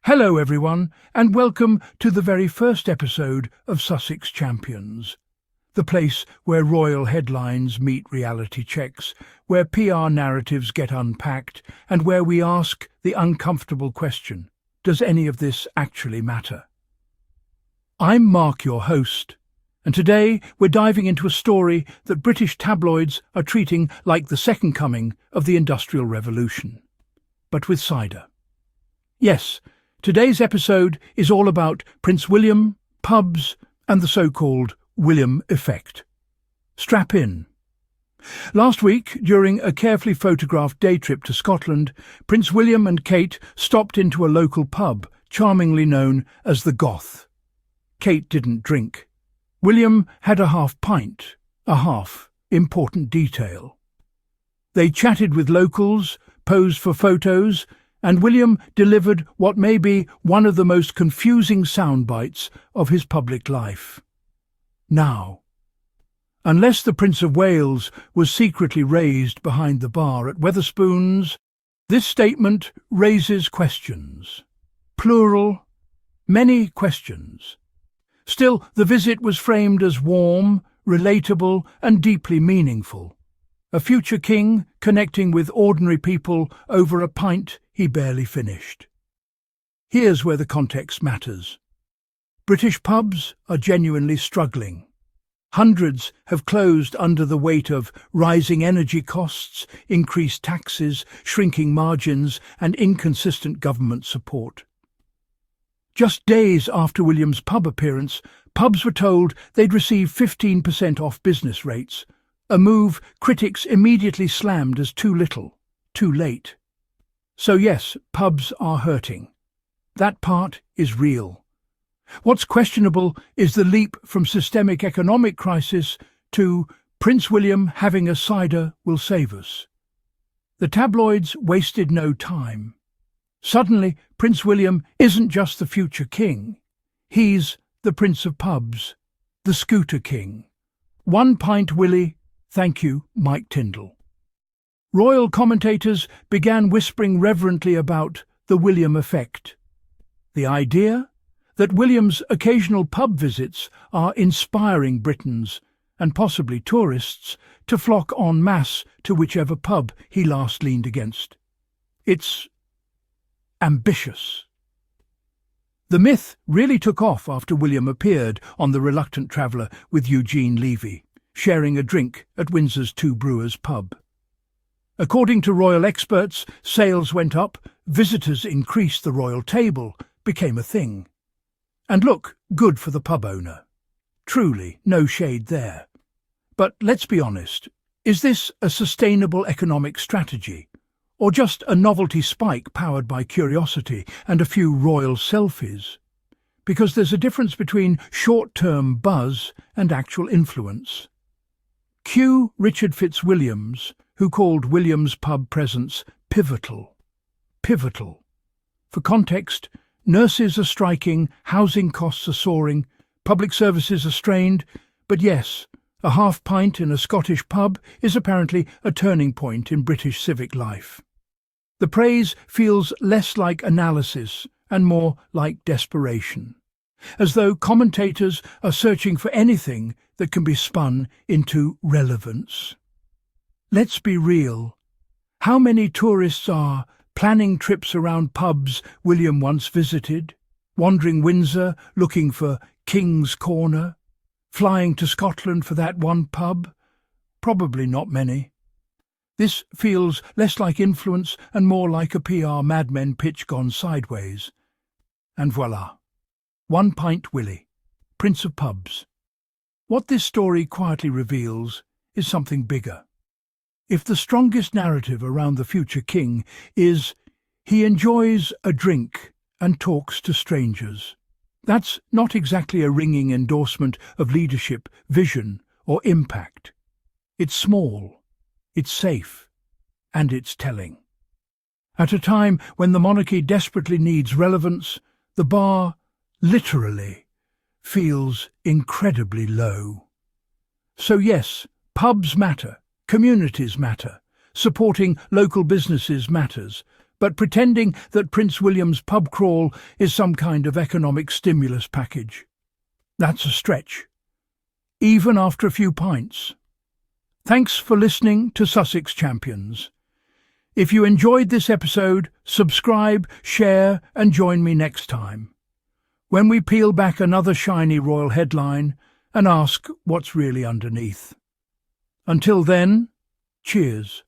Hello everyone, and welcome to the very first episode of Sussex Champions, the place where royal headlines meet reality checks, where PR narratives get unpacked, and where we ask the uncomfortable question, does any of this actually matter? I'm Mark, your host, and today we're diving into a story that British tabloids are treating like the second coming of the Industrial Revolution, but with cider. Yes, today's episode is all about Prince William, pubs, and the so-called William effect. Strap in. Last week, during a carefully photographed day trip to Scotland, Prince William and Kate stopped into a local pub, charmingly known as the Goth. Kate didn't drink. William had a half-pint, a half-important detail. They chatted with locals, posed for photos, and William delivered what may be one of the most confusing sound bites of his public life. Now, unless the Prince of Wales was secretly raised behind the bar at Wetherspoons, this statement raises questions. Plural, many questions. Still, the visit was framed as warm, relatable, and deeply meaningful. A future king connecting with ordinary people over a pint he barely finished. Here's where the context matters. British pubs are genuinely struggling. Hundreds have closed under the weight of rising energy costs, increased taxes, shrinking margins, and inconsistent government support. Just days after William's pub appearance, pubs were told they'd receive 15% off business rates, a move critics immediately slammed as too little, too late. So yes, pubs are hurting. That part is real. What's questionable is the leap from systemic economic crisis to Prince William having a cider will save us. The tabloids wasted no time. Suddenly, Prince William isn't just the future king. He's the Prince of Pubs, the Scooter King. One Pint Willy, thank you, Mike Tyndall. Royal commentators began whispering reverently about the William effect. The idea that William's occasional pub visits are inspiring Britons, and possibly tourists, to flock en masse to whichever pub he last leaned against. It's ambitious. The myth really took off after William appeared on The Reluctant Traveller with Eugene Levy, sharing a drink at Windsor's Two Brewers pub. According to royal experts, sales went up, visitors increased, the royal table became a thing. And look, good for the pub owner. Truly, no shade there. But let's be honest, is this a sustainable economic strategy? Or just a novelty spike powered by curiosity and a few royal selfies? Because there's a difference between short-term buzz and actual influence. Cue Richard Fitzwilliams, who called William's pub presence pivotal. Pivotal. For context, nurses are striking, housing costs are soaring, public services are strained, but yes, a half-pint in a Scottish pub is apparently a turning point in British civic life. The praise feels less like analysis and more like desperation, as though commentators are searching for anything that can be spun into relevance. Let's be real. How many tourists are planning trips around pubs William once visited, wandering Windsor looking for King's Corner, flying to Scotland for that one pub? Probably not many. This feels less like influence and more like a PR Mad Men pitch gone sideways. And voila, One Pint Willy, Prince of Pubs. What this story quietly reveals is something bigger. If the strongest narrative around the future king is he enjoys a drink and talks to strangers, that's not exactly a ringing endorsement of leadership, vision, or impact. It's small, it's safe, and it's telling. At a time when the monarchy desperately needs relevance, the bar, literally, feels incredibly low. So yes, pubs matter, communities matter, supporting local businesses matters, but pretending that Prince William's pub crawl is some kind of economic stimulus package. That's a stretch, even after a few pints. Thanks for listening to Sussex Champions. If you enjoyed this episode, subscribe, share, and join me next time, when we peel back another shiny royal headline and ask what's really underneath. Until then, cheers.